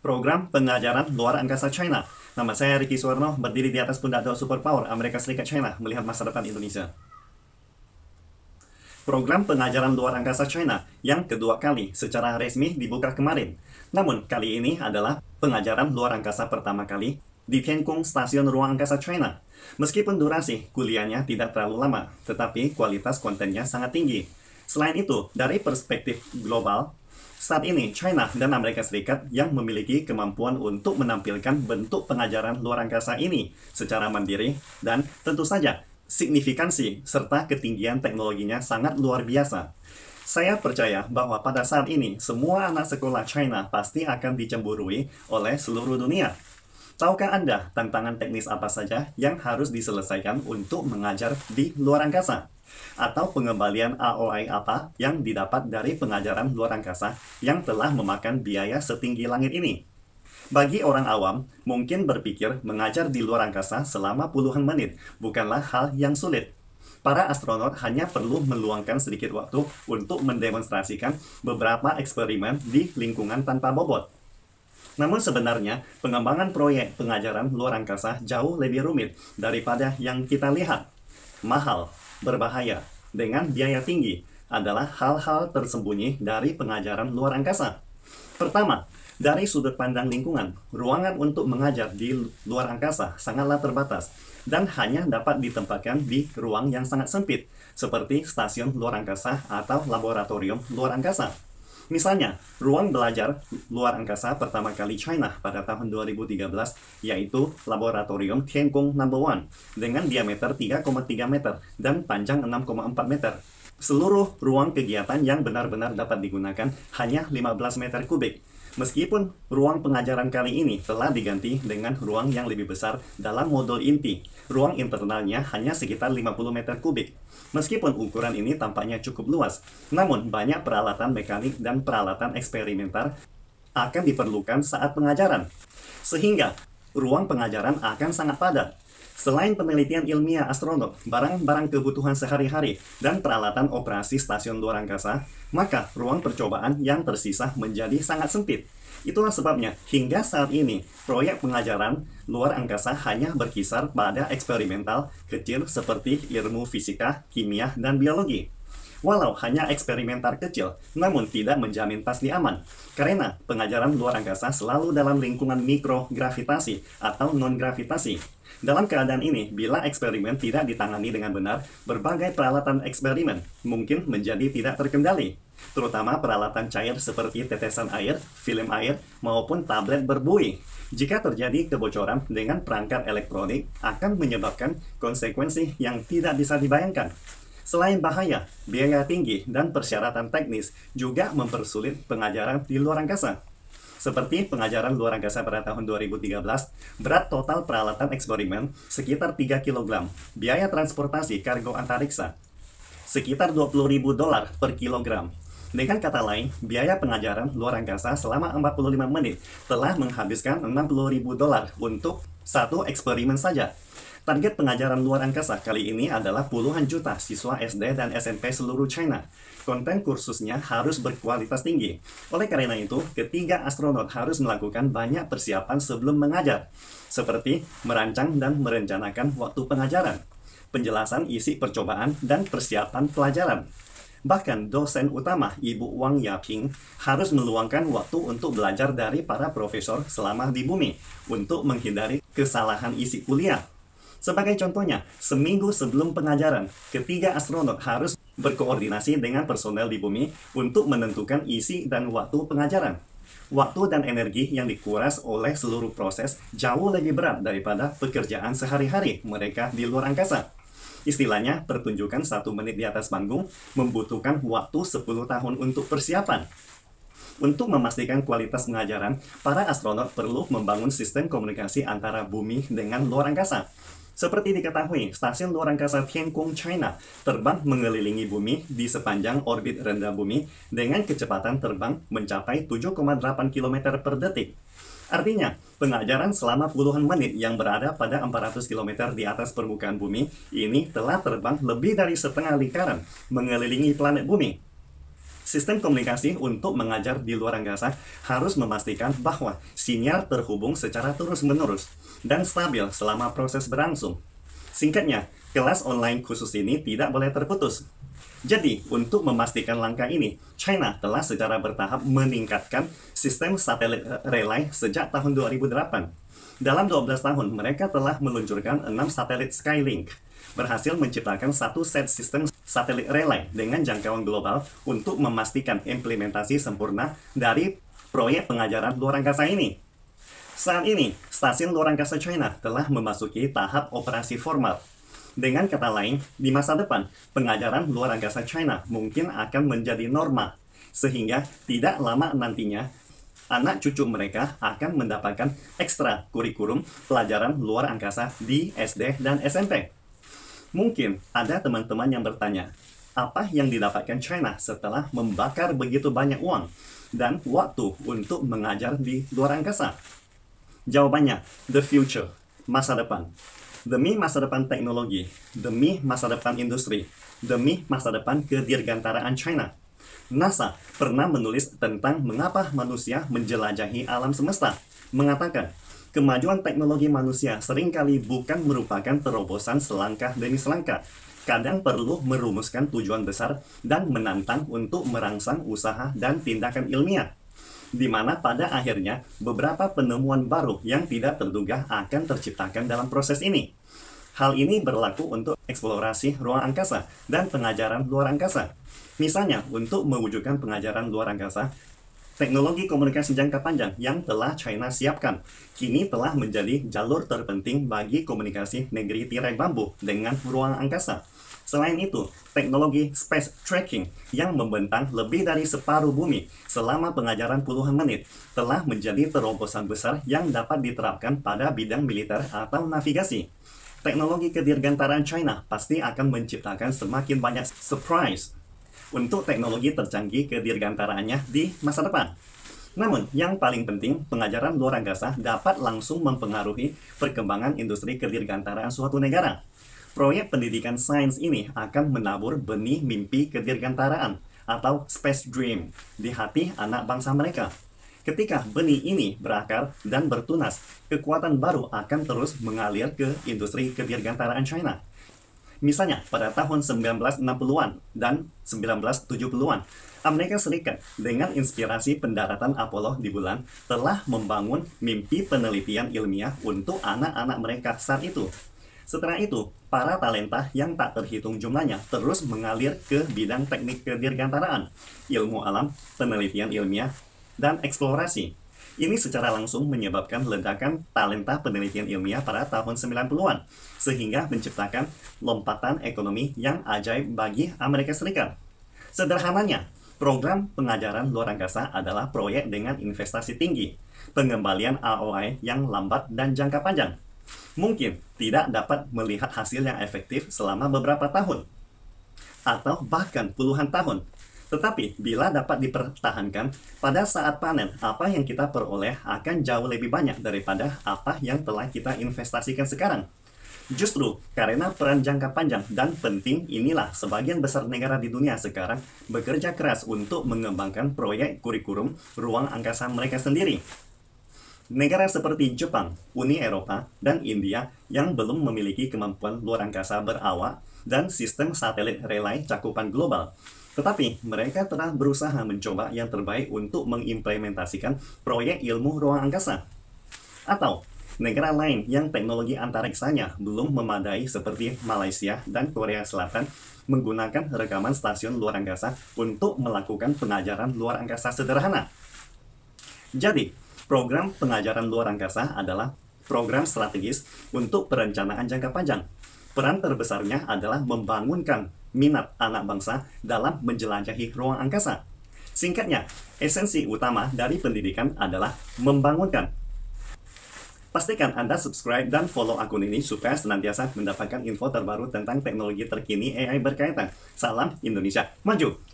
Program Pengajaran Luar Angkasa China. Nama saya Ricky Suwarno, berdiri di atas pundak Superpower Amerika Serikat China, melihat masa depan Indonesia. Program Pengajaran Luar Angkasa China yang kedua kali secara resmi dibuka kemarin. Namun, kali ini adalah pengajaran luar angkasa pertama kali di Tiangong Stasiun Ruang Angkasa China. Meskipun durasi kuliahnya tidak terlalu lama, tetapi kualitas kontennya sangat tinggi. Selain itu, dari perspektif global, saat ini China dan Amerika Serikat yang memiliki kemampuan untuk menampilkan bentuk pengajaran luar angkasa ini secara mandiri dan tentu saja signifikansi serta ketinggian teknologinya sangat luar biasa. Saya percaya bahwa pada saat ini semua anak sekolah China pasti akan dicemburui oleh seluruh dunia. Tahukah Anda tantangan teknis apa saja yang harus diselesaikan untuk mengajar di luar angkasa? Atau pengembalian ROI apa yang didapat dari pengajaran luar angkasa yang telah memakan biaya setinggi langit ini? Bagi orang awam, mungkin berpikir mengajar di luar angkasa selama puluhan menit bukanlah hal yang sulit. Para astronot hanya perlu meluangkan sedikit waktu untuk mendemonstrasikan beberapa eksperimen di lingkungan tanpa bobot. Namun sebenarnya, pengembangan proyek pengajaran luar angkasa jauh lebih rumit daripada yang kita lihat. Mahal, berbahaya, dengan biaya tinggi adalah hal-hal tersembunyi dari pengajaran luar angkasa. Pertama, dari sudut pandang lingkungan, ruangan untuk mengajar di luar angkasa sangatlah terbatas dan hanya dapat ditempatkan di ruang yang sangat sempit, seperti stasiun luar angkasa atau laboratorium luar angkasa. Misalnya, ruang belajar luar angkasa pertama kali China pada tahun 2013 yaitu Laboratorium Tiangong No. 1 dengan diameter 3,3 meter dan panjang 6,4 meter. Seluruh ruang kegiatan yang benar-benar dapat digunakan hanya 15 meter kubik. Meskipun ruang pengajaran kali ini telah diganti dengan ruang yang lebih besar dalam modul inti, ruang internalnya hanya sekitar 50 meter kubik. Meskipun ukuran ini tampaknya cukup luas, namun banyak peralatan mekanik dan peralatan eksperimental akan diperlukan saat pengajaran. Sehingga, ruang pengajaran akan sangat padat. Selain penelitian ilmiah astronot, barang-barang kebutuhan sehari-hari, dan peralatan operasi stasiun luar angkasa, maka ruang percobaan yang tersisa menjadi sangat sempit. Itulah sebabnya, hingga saat ini, proyek pengajaran luar angkasa hanya berkisar pada eksperimental kecil seperti ilmu fisika, kimia, dan biologi. Walau hanya eksperimental kecil, namun tidak menjamin pasti aman. Karena pengajaran luar angkasa selalu dalam lingkungan mikrogravitasi atau non-gravitasi. Dalam keadaan ini, bila eksperimen tidak ditangani dengan benar, berbagai peralatan eksperimen mungkin menjadi tidak terkendali. Terutama peralatan cair seperti tetesan air, film air, maupun tablet berbuih. Jika terjadi kebocoran dengan perangkat elektronik, akan menyebabkan konsekuensi yang tidak bisa dibayangkan. Selain bahaya, biaya tinggi dan persyaratan teknis juga mempersulit pengajaran di luar angkasa. Seperti pengajaran luar angkasa pada tahun 2013, berat total peralatan eksperimen sekitar 3 kg, biaya transportasi kargo antariksa sekitar $20.000 per kilogram. Dengan kata lain, biaya pengajaran luar angkasa selama 45 menit telah menghabiskan $60.000 untuk satu eksperimen saja. Target pengajaran luar angkasa kali ini adalah puluhan juta siswa SD dan SMP seluruh China. Konten kursusnya harus berkualitas tinggi. Oleh karena itu, ketiga astronot harus melakukan banyak persiapan sebelum mengajar, seperti merancang dan merencanakan waktu pengajaran, penjelasan isi percobaan, dan persiapan pelajaran. Bahkan dosen utama Ibu Wang Yaping harus meluangkan waktu untuk belajar dari para profesor selama di bumi untuk menghindari kesalahan isi kuliah. Sebagai contohnya, seminggu sebelum pengajaran, ketiga astronot harus berkoordinasi dengan personel di bumi untuk menentukan isi dan waktu pengajaran. Waktu dan energi yang dikuras oleh seluruh proses jauh lebih berat daripada pekerjaan sehari-hari mereka di luar angkasa. Istilahnya, pertunjukan 1 menit di atas panggung membutuhkan waktu 10 tahun untuk persiapan. Untuk memastikan kualitas pengajaran, para astronot perlu membangun sistem komunikasi antara bumi dengan luar angkasa. Seperti diketahui, stasiun luar angkasa Tiangong China terbang mengelilingi bumi di sepanjang orbit rendah bumi dengan kecepatan terbang mencapai 7,8 km per detik. Artinya, pengajaran selama puluhan menit yang berada pada 400 km di atas permukaan bumi ini telah terbang lebih dari setengah lingkaran mengelilingi planet bumi. Sistem komunikasi untuk mengajar di luar angkasa harus memastikan bahwa sinyal terhubung secara terus-menerus dan stabil selama proses berlangsung. Singkatnya, kelas online khusus ini tidak boleh terputus. Jadi, untuk memastikan langkah ini, China telah secara bertahap meningkatkan sistem satelit relay sejak tahun 2008. Dalam 12 tahun, mereka telah meluncurkan 6 satelit Skylink, berhasil menciptakan satu set sistem satelit relay dengan jangkauan global untuk memastikan implementasi sempurna dari proyek pengajaran luar angkasa ini. Saat ini, stasiun luar angkasa China telah memasuki tahap operasi formal. Dengan kata lain, di masa depan, pengajaran luar angkasa China mungkin akan menjadi norma, sehingga tidak lama nantinya, anak cucu mereka akan mendapatkan ekstra kurikulum pelajaran luar angkasa di SD dan SMP. Mungkin ada teman-teman yang bertanya, apa yang didapatkan China setelah membakar begitu banyak uang dan waktu untuk mengajar di luar angkasa? Jawabannya, the future, masa depan. Demi masa depan teknologi, demi masa depan industri, demi masa depan kedirgantaraan China. NASA pernah menulis tentang mengapa manusia menjelajahi alam semesta, mengatakan, kemajuan teknologi manusia seringkali bukan merupakan terobosan selangkah demi selangkah. Kadang perlu merumuskan tujuan besar dan menantang untuk merangsang usaha dan tindakan ilmiah, di mana pada akhirnya beberapa penemuan baru yang tidak terduga akan terciptakan dalam proses ini. Hal ini berlaku untuk eksplorasi ruang angkasa dan pengajaran luar angkasa. Misalnya, untuk mewujudkan pengajaran luar angkasa, teknologi komunikasi jangka panjang yang telah China siapkan kini telah menjadi jalur terpenting bagi komunikasi negeri tirai bambu dengan ruang angkasa. Selain itu, teknologi space tracking yang membentang lebih dari separuh bumi selama pengajaran puluhan menit telah menjadi terobosan besar yang dapat diterapkan pada bidang militer atau navigasi. Teknologi kedirgantaraan China pasti akan menciptakan semakin banyak surprise untuk teknologi tercanggih kedirgantaraannya di masa depan. Namun, yang paling penting, pengajaran luar angkasa dapat langsung mempengaruhi perkembangan industri kedirgantaraan suatu negara. Proyek pendidikan sains ini akan menabur benih mimpi kedirgantaraan atau space dream di hati anak bangsa mereka. Ketika benih ini berakar dan bertunas, kekuatan baru akan terus mengalir ke industri kedirgantaraan China. Misalnya, pada tahun 1960-an dan 1970-an, Amerika Serikat dengan inspirasi pendaratan Apollo di bulan telah membangun mimpi penelitian ilmiah untuk anak-anak mereka saat itu. Setelah itu, para talenta yang tak terhitung jumlahnya terus mengalir ke bidang teknik kedirgantaraan, ilmu alam, penelitian ilmiah, dan eksplorasi. Ini secara langsung menyebabkan ledakan talenta penelitian ilmiah pada tahun 90-an, sehingga menciptakan lompatan ekonomi yang ajaib bagi Amerika Serikat. Sederhananya, program pengajaran luar angkasa adalah proyek dengan investasi tinggi, pengembalian ROI yang lambat dan jangka panjang. Mungkin tidak dapat melihat hasil yang efektif selama beberapa tahun, atau bahkan puluhan tahun. Tetapi, bila dapat dipertahankan, pada saat panen, apa yang kita peroleh akan jauh lebih banyak daripada apa yang telah kita investasikan sekarang. Justru, karena peran jangka panjang dan penting inilah sebagian besar negara di dunia sekarang bekerja keras untuk mengembangkan proyek kurikulum ruang angkasa mereka sendiri. Negara seperti Jepang, Uni Eropa, dan India yang belum memiliki kemampuan luar angkasa berawak dan sistem satelit relay cakupan global. Tetapi mereka telah berusaha mencoba yang terbaik untuk mengimplementasikan proyek ilmu ruang angkasa. Atau negara lain yang teknologi antariksanya belum memadai seperti Malaysia dan Korea Selatan menggunakan rekaman stasiun luar angkasa untuk melakukan pengajaran luar angkasa sederhana. Jadi, program pengajaran luar angkasa adalah program strategis untuk perencanaan jangka panjang. Peran terbesarnya adalah membangunkan minat anak bangsa dalam menjelajahi ruang angkasa. Singkatnya, esensi utama dari pendidikan adalah membangunkan. Pastikan Anda subscribe dan follow akun ini supaya senantiasa mendapatkan info terbaru tentang teknologi terkini AI berkaitan. Salam Indonesia Maju!